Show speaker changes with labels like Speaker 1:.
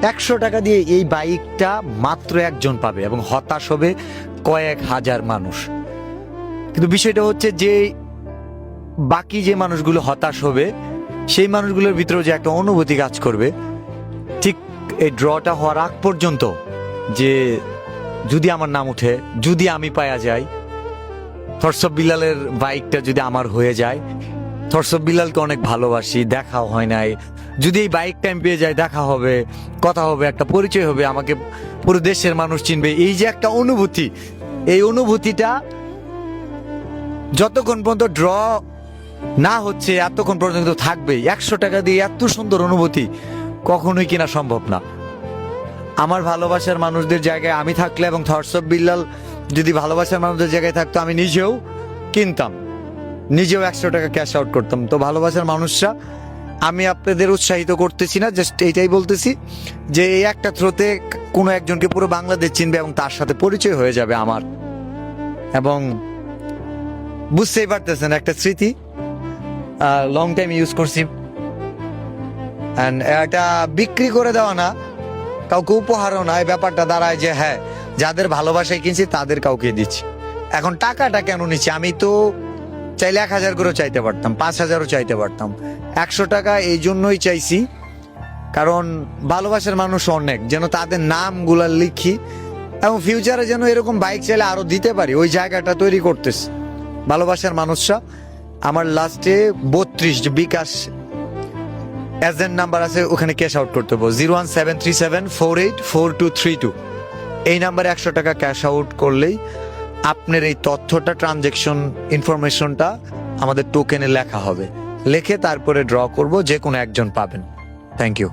Speaker 1: 100 টাকা দিয়ে এই বাইকটা মাত্র একজন পাবে এবং হতাশ হবে কয়েক হাজার মানুষ। কিন্তু বিষয়টা হচ্ছে যে বাকি যে মানুষগুলো হতাশ হবে সেই মানুষগুলোর ভিতরেও যে একটা অনুভূতি কাজ করবে ঠিক এই ড্রটা হওয়ার আগ পর্যন্ত, যে যদি আমার নাম উঠে, যদি আমি পাওয়া যাই, থটস অফ বিলালের বাইকটা যদি আমার হয়ে যায়, থটস অফ বিলালকে অনেক ভালোবাসি, দেখাও হয় নাই, যদি এই বাইকটা আমি পেয়ে যাই, দেখা হবে, কথা হবে, একটা পরিচয় হবে, আমাকে পুরো দেশের মানুষ চিনবে, এই যে একটা অনুভূতি, এই অনুভূতিটা যতক্ষণ পর্যন্ত ড্র না হচ্ছে এতক্ষণ পর্যন্ত থাকবেই। 100 টাকা দিয়ে এত সুন্দর অনুভূতি কখনোই কিনা সম্ভব না। আমার ভালোবাসার মানুষদের জায়গায় আমি থাকলে এবং থটস অফ বিল্লাল যদি ভালোবাসার মানুষদের জায়গায় থাকতো, আমি নিজেও কিনতাম, নিজেও 100 টাকা ক্যাশ আউট করতাম। তো ভালোবাসার মানুষরা, আমি আপনাদের উৎসাহিত করতেছি না, জাস্ট এইটাই বলতেছি যে এই একটা থ্রোতে কোনো একজনকে পুরো বাংলাদেশ চিনবে এবং তার সাথে পরিচয় হয়ে যাবে আমার। এবং বুঝতেই পারতেছেন একটা স্মৃতি, লং টাইম ইউজ করছি, অ্যান্ড এটা বিক্রি করে দেওয়া না, কাউকে উপহারও না। এই ব্যাপারটা দাঁড়ায় যে হ্যাঁ, যাদের ভালোবাসায় কিনছি তাদের কাউকে দিচ্ছি। এখন টাকাটা কেন নিচ্ছি? আমি তো চাইলে 1000 করেও চাইতে পারতাম, 5000ও চাইতে পারতাম। 100 টাকা এই জন্যই চাইছি কারণ ভালোবাসার মানুষ অনেক, যেন তাদের নামগুলা লিখি এবং ফিউচারে যেন এরকম বাইক চাইলে আরো দিতে পারি, ওই জায়গাটা তৈরি করতেছি। ভালোবাসার মানুষরা, আমার লাস্টে 32 বিকাশ এজেন্ট নাম্বার আছে, ওখানে ক্যাশ আউট করতে হবে 01737484232। এই নাম্বারে 100 টাকা ক্যাশ আউট করলেই আপনার এই তথ্যটা, ট্রানজেকশন ইনফরমেশনটা আমাদের টোকেনে লেখা হবে, লিখে তারপরে ড্র করব, যে কোনো একজন পাবেন। Thank you.